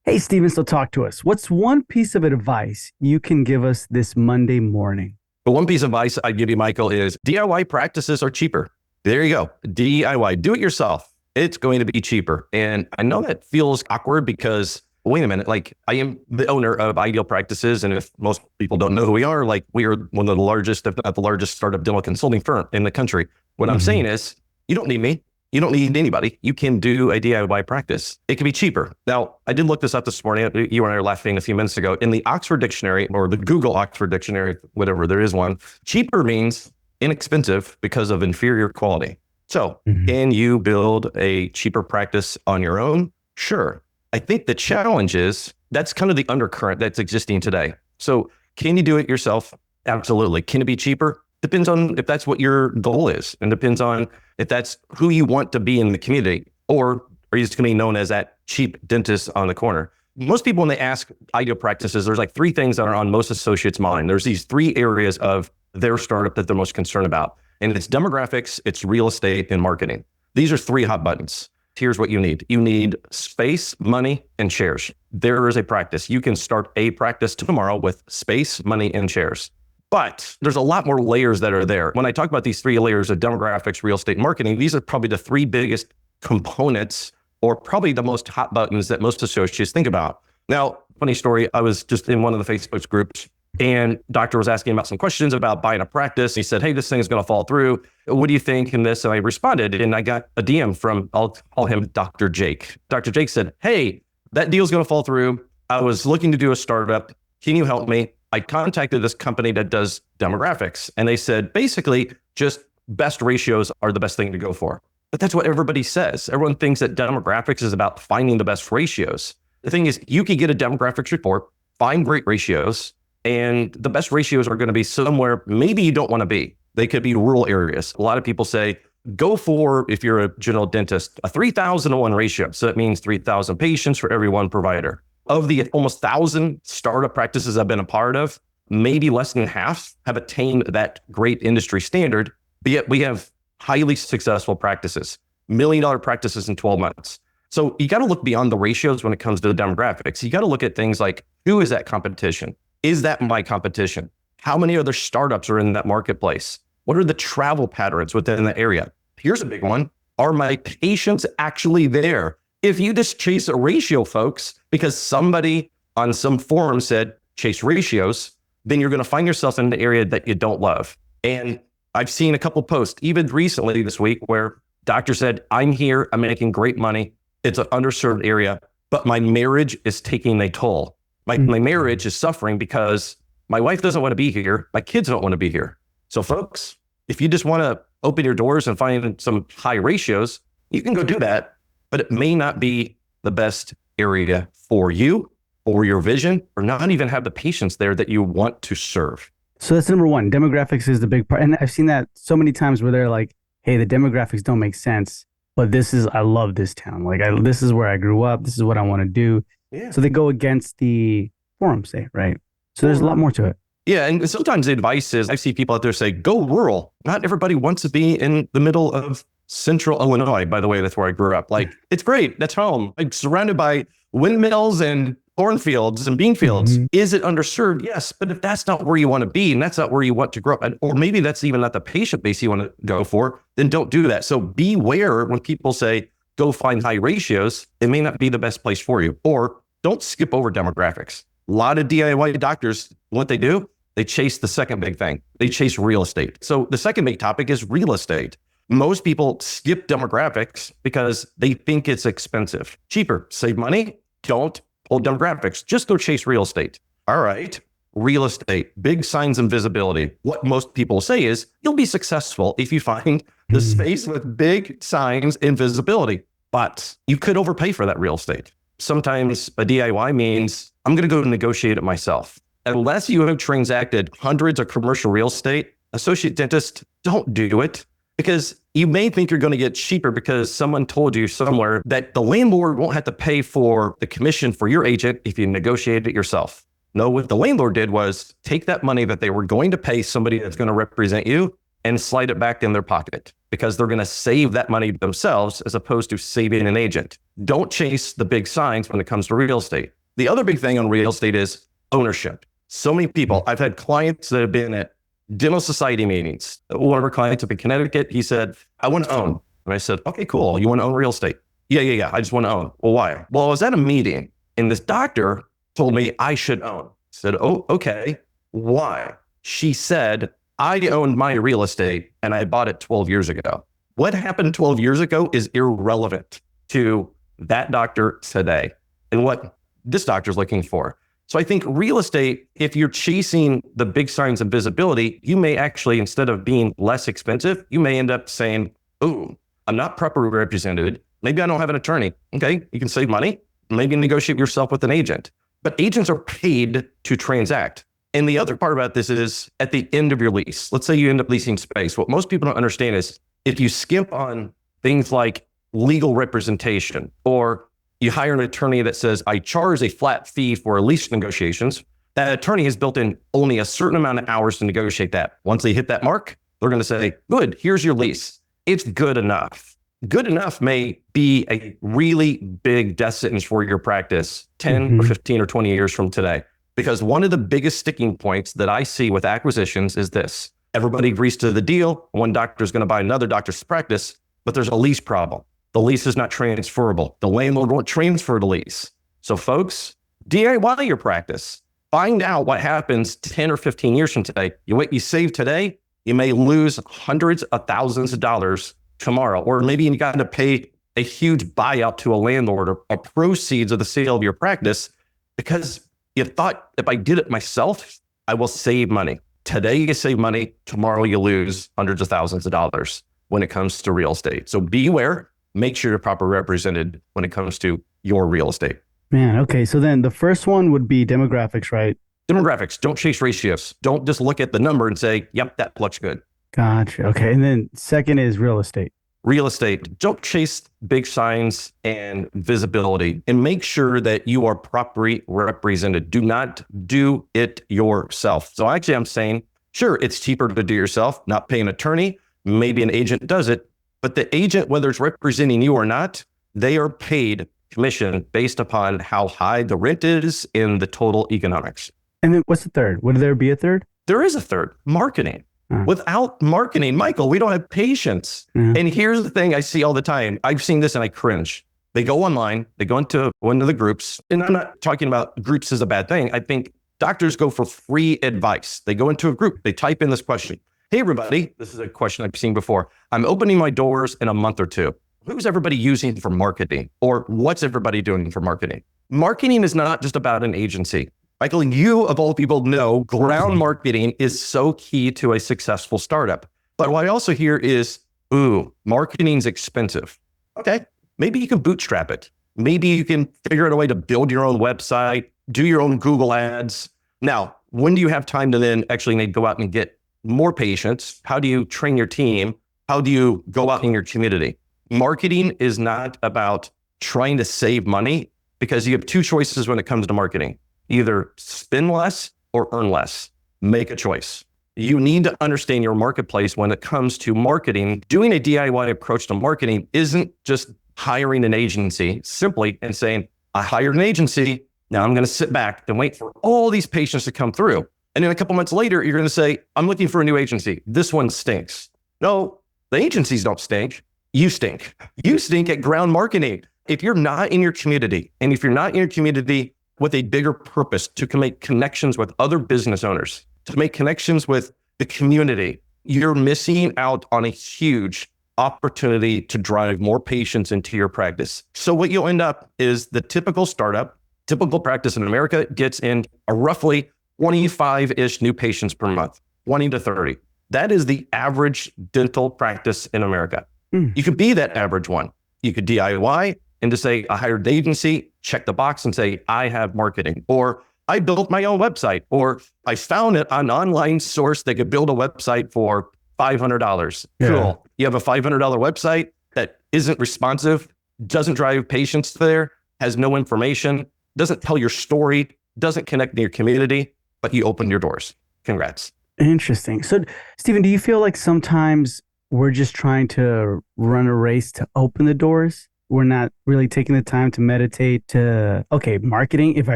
Hey, Stephen, so talk to us. What's one piece of advice you can give us this Monday morning? But one piece of advice I'd give you, Michael, is DIY practices are cheaper. There you go. DIY, do it yourself. It's going to be cheaper. And I know that feels awkward because, wait a minute, like I am the owner of Ideal Practices. And if most people don't know who we are, like we are one of the largest, if not the largest startup dental consulting firm in the country. What I'm saying is, you don't need me. You don't need anybody. You can do a DIY practice. It can be cheaper. Now, I did look this up this morning. You and I were laughing a few minutes ago. In the Oxford Dictionary or the Google Oxford Dictionary, whatever, there is one, cheaper means inexpensive because of inferior quality. So can you build a cheaper practice on your own? Sure. I think the challenge is that's kind of the undercurrent that's existing today. So can you do it yourself? Absolutely. Can it be cheaper? Depends on if that's what your goal is, and depends on if that's who you want to be in the community, or are you just going to be known as that cheap dentist on the corner? Most people, when they ask ideal practices, there's like three things that are on most associates' mind. There's these three areas of their startup that they're most concerned about, and it's demographics, it's real estate, and marketing. These are three hot buttons. Here's what you need. You need space, money, and shares. There is a practice. You can start a practice tomorrow with space, money, and shares. But there's a lot more layers that are there. When I talk about these three layers of demographics, real estate, and marketing, these are probably the three biggest components, or probably the most hot buttons that most associates think about. Now, funny story, I was just in one of the Facebook groups, and doctor was asking about some questions about buying a practice. He said, hey, this thing is going to fall through. What do you think in this? And I responded, and I got a DM from, I'll call him Dr. Jake. Dr. Jake said, hey, that deal's going to fall through. I was looking to do a startup. Can you help me? I contacted this company that does demographics, and they said, basically, just best ratios are the best thing to go for. But that's what everybody says. Everyone thinks that demographics is about finding the best ratios. The thing is, you can get a demographics report, find great ratios, and the best ratios are going to be somewhere maybe you don't want to be. They could be rural areas. A lot of people say, go for, if you're a general dentist, a 3,000-to-1 ratio. So that means 3,000 patients for every one provider. Of the almost 1,000 startup practices I've been a part of, maybe less than half have attained that great industry standard, but yet we have highly successful practices, million-dollar practices in 12 months. So you got to look beyond the ratios when it comes to the demographics. You got to look at things like, who is that competition? Is that my competition? How many other startups are in that marketplace? What are the travel patterns within the area? Here's a big one. Are my patients actually there? If you just chase a ratio, folks, because somebody on some forum said chase ratios, then you're going to find yourself in the area that you don't love. And I've seen a couple posts, even recently this week, where doctor said, I'm here, I'm making great money. It's an underserved area, but my marriage is taking a toll. My marriage is suffering because my wife doesn't want to be here. My kids don't want to be here. So folks, if you just want to open your doors and find some high ratios, you can go do that. But it may not be the best area for you or your vision, or not even have the patients there that you want to serve. So that's number one. Demographics is the big part. And I've seen that so many times where they're like, hey, the demographics don't make sense, but I love this town. Like, this is where I grew up. This is what I want to do. Yeah. So they go against the forum, say, right? So there's a lot more to it. Yeah. And sometimes the advice is, I see people out there say, go rural. Not everybody wants to be in the middle of central Illinois. By the way, that's where I grew up. Like, it's great. That's home. I'm surrounded by windmills and cornfields and bean fields. Is it underserved? Yes. But if that's not where you want to be, and that's not where you want to grow up, or maybe that's even not the patient base you want to go for, then don't do that. So beware when people say, go find high ratios, it may not be the best place for you. Or don't skip over demographics. A lot of DIY doctors, what they do, they chase the second big thing. They chase real estate. So the second big topic is real estate. Most people skip demographics because they think it's expensive. Cheaper, save money, don't pull demographics, just go chase real estate. All right, real estate, big signs and visibility. What most people say is you'll be successful if you find the space with big signs and visibility, but you could overpay for that real estate. Sometimes a DIY means I'm going to go negotiate it myself. Unless you have transacted hundreds of commercial real estate, associate dentists, don't do it. Because you may think you're going to get cheaper because someone told you somewhere that the landlord won't have to pay for the commission for your agent if you negotiate it yourself. No, what the landlord did was take that money that they were going to pay somebody that's going to represent you and slide it back in their pocket. because they're going to save that money themselves as opposed to saving an agent. Don't chase the big signs when it comes to real estate. The other big thing on real estate is ownership. So many people, I've had clients that have been at dental society meetings. One of our clients up in Connecticut, he said, I want to own. And I said, okay, cool. You want to own real estate? Yeah. I just want to own. Well, why? Well, I was at a meeting and this doctor told me I should own. I said, oh, okay. Why? She said, I owned my real estate and I bought it 12 years ago. What happened 12 years ago is irrelevant to that doctor today and what this doctor's looking for. So I think real estate, if you're chasing the big signs of visibility, you may actually, instead of being less expensive, you may end up saying, oh, I'm not properly represented. Maybe I don't have an attorney. Okay, you can save money. Maybe negotiate yourself with an agent. But agents are paid to transact. And the other part about this is at the end of your lease, let's say you end up leasing space. What most people don't understand is if you skimp on things like legal representation, or you hire an attorney that says, I charge a flat fee for lease negotiations, that attorney has built in only a certain amount of hours to negotiate that. Once they hit that mark, they're going to say, good, here's your lease. It's good enough. Good enough may be a really big death sentence for your practice 10 or 15 or 20 years from today. Because one of the biggest sticking points that I see with acquisitions is this. Everybody agrees to the deal. One doctor is going to buy another doctor's practice, but there's a lease problem. The lease is not transferable. The landlord won't transfer the lease. So folks, DIY your practice. Find out what happens 10 or 15 years from today. You save today, you may lose hundreds of thousands of dollars tomorrow, or maybe you got to pay a huge buyout to a landlord or proceeds of the sale of your practice because you thought if I did it myself, I will save money. Today you save money, tomorrow you lose hundreds of thousands of dollars when it comes to real estate. So be aware, make sure you're properly represented when it comes to your real estate. Man, okay. So then the first one would be demographics, right? Demographics, don't chase ratios. Don't just look at the number and say, yep, that looks good. Gotcha. Okay. And then second is real estate. Real estate, don't chase big signs and visibility, and make sure that you are properly represented. Do not do it yourself. So actually I'm saying, sure, it's cheaper to do yourself, not pay an attorney. Maybe an agent does it, but the agent, whether it's representing you or not, they are paid commission based upon how high the rent is in the total economics. And then what's the third? Would there be a third? There is a third, marketing. Without marketing, Michael, we don't have patience. And here's the thing I see all the time. I've seen this and I cringe. They go online, they go into one of the groups, and I'm not talking about groups as a bad thing. I think doctors go for free advice. They go into a group, they type in this question. Hey, everybody, this is a question I've seen before. I'm opening my doors in a month or two. Who's everybody using for marketing? Or what's everybody doing for marketing? Marketing is not just about an agency. Michael, you of all people know ground marketing is so key to a successful startup. But what I also hear is, ooh, marketing's expensive. Okay, maybe you can bootstrap it. Maybe you can figure out a way to build your own website, do your own Google ads. Now, when do you have time to then actually go out and get more patients? How do you train your team? How do you go out in your community? Marketing is not about trying to save money because you have two choices when it comes to marketing. Either spend less or earn less. Make a choice. You need to understand your marketplace when it comes to marketing. Doing a DIY approach to marketing isn't just hiring an agency simply and saying, I hired an agency. Now I'm going to sit back and wait for all these patients to come through. And then a couple months later, you're going to say, I'm looking for a new agency. This one stinks. No, the agencies don't stink. You stink. You stink at ground marketing. If you're not in your community, and if you're not in your community with a bigger purpose to make connections with other business owners, to make connections with the community, you're missing out on a huge opportunity to drive more patients into your practice. So what you'll end up is the typical startup, typical practice in America gets in a roughly 25-ish new patients per month, 20 to 30. That is the average dental practice in America. You could be that average one. You could DIY and to say, I hired the agency, check the box and say, I have marketing, or I built my own website, or I found an online source that could build a website for $500. Yeah. Cool. You have a $500 website that isn't responsive, doesn't drive patients there, has no information, doesn't tell your story, doesn't connect to your community, but you opened your doors. Congrats. Interesting. So, Stephen, do you feel like sometimes we're just trying to run a race to open the doors. We're not really taking the time to meditate to, okay, marketing, if I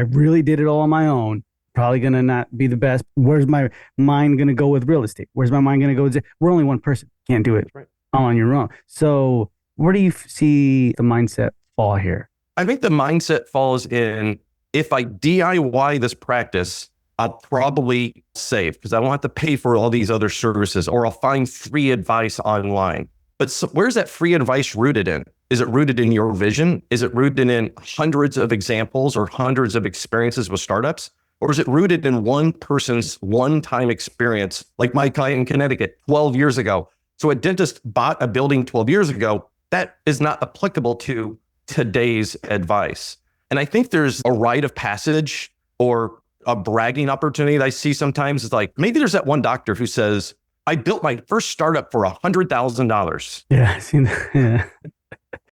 really did it all on my own, probably going to not be the best. Where's my mind going to go with real estate? Where's my mind going to go with, we're only one person. Can't do it all on your own. So where do you see the mindset fall here? I think the mindset falls in, if I DIY this practice, I'll probably save because I don't have to pay for all these other services, or I'll find free advice online. But so where's that free advice rooted in? Is it rooted in your vision? Is it rooted in hundreds of examples or hundreds of experiences with startups? Or is it rooted in one person's one-time experience, like my client in Connecticut 12 years ago? So a dentist bought a building 12 years ago. That is not applicable to today's advice. And I think there's a rite of passage or a bragging opportunity that I see sometimes. Is like, maybe there's that one doctor who says, I built my first startup for $100,000. Yeah, I've seen that. Yeah.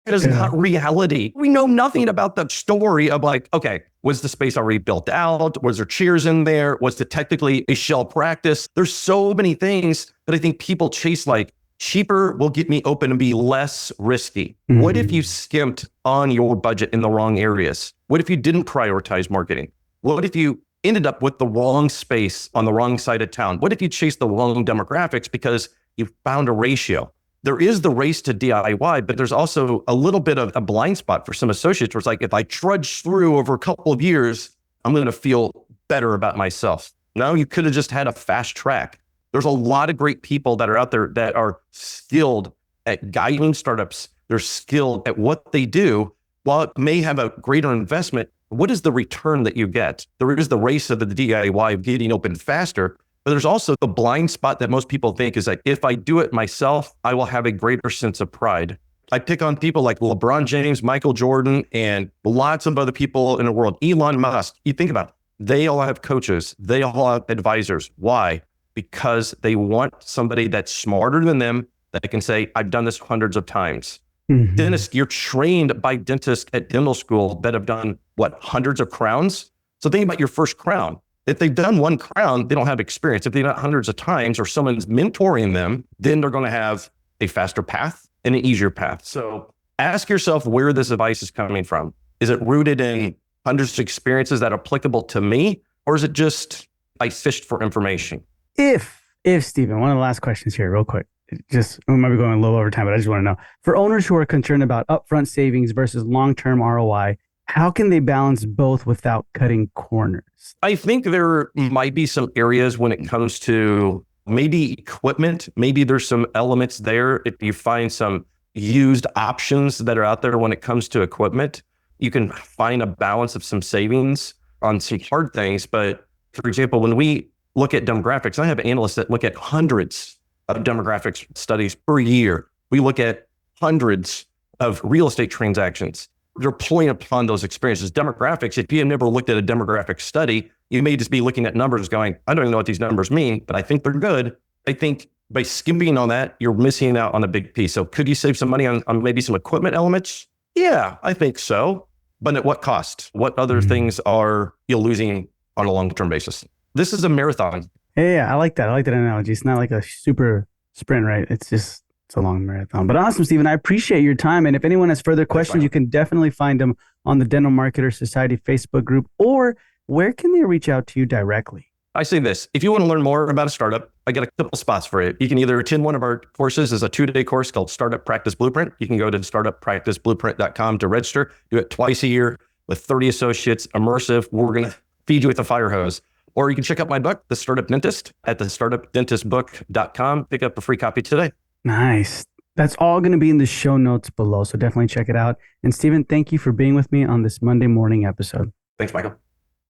It is not reality. We know nothing about the story of like, okay, was the space already built out? Was there chairs in there? Was it technically a shell practice? There's so many things that I think people chase, like cheaper will get me open and be less risky. Mm-hmm. What if you skimped on your budget in the wrong areas? What if you didn't prioritize marketing? What if you ended up with the wrong space on the wrong side of town? What if you chased the wrong demographics because you found a ratio? There is the race to DIY, but there's also a little bit of a blind spot for some associates where it's like, if I trudge through over a couple of years, I'm going to feel better about myself. No, you could have just had a fast track. There's a lot of great people that are out there that are skilled at guiding startups. They're skilled at what they do. While it may have a greater investment, what is the return that you get? There is the race of the DIY of getting open faster. But there's also the blind spot that most people think is that if I do it myself, I will have a greater sense of pride. I pick on people like LeBron James, Michael Jordan, and lots of other people in the world. Elon Musk, you think about it, they all have coaches. They all have advisors. Why? Because they want somebody that's smarter than them that can say, I've done this hundreds of times. Mm-hmm. Dentist, you're trained by dentists at dental school that have done, hundreds of crowns? So think about your first crown. If they've done one crown, they don't have experience. If they've done hundreds of times or someone's mentoring them, then they're going to have a faster path and an easier path. So ask yourself where this advice is coming from. Is it rooted in hundreds of experiences that are applicable to me? Or is it just, I fished for information? If Stephen, one of the last questions here, real quick, just, we might be going a little over time, but I just want to know, for owners who are concerned about upfront savings versus long-term ROI, how can they balance both without cutting corners? I think there might be some areas when it comes to maybe equipment. Maybe there's some elements there. If you find some used options that are out there when it comes to equipment, you can find a balance of some savings on some hard things. But for example, when we look at demographics, I have analysts that look at hundreds of demographics studies per year. We look at hundreds of real estate transactions. They're pulling upon those experiences. Demographics, if you have never looked at a demographic study, you may just be looking at numbers going, I don't even know what these numbers mean, but I think they're good. I think by skimping on that, you're missing out on a big piece. So could you save some money on maybe some equipment elements? Yeah, I think so. But at what cost? What other things are you losing on a long-term basis? This is a marathon. Yeah, I like that. I like that analogy. It's not like a super sprint, right? It's a long marathon. But awesome, Stephen. I appreciate your time. And if anyone has further questions, you can definitely find them on the Dental Marketer Society Facebook group, or where can they reach out to you directly? I say this, if you want to learn more about a startup, I got a couple spots for it. You can either attend one of our courses as a 2-day course called Startup Practice Blueprint. You can go to startuppracticeblueprint.com to register. Do it twice a year with 30 associates, immersive. We're going to feed you with a fire hose. Or you can check out my book, The Startup Dentist, at the startupdentistbook.com. Pick up a free copy today. Nice. That's all going to be in the show notes below, so definitely check it out. And Stephen, thank you for being with me on this Monday morning episode. Thanks, Michael.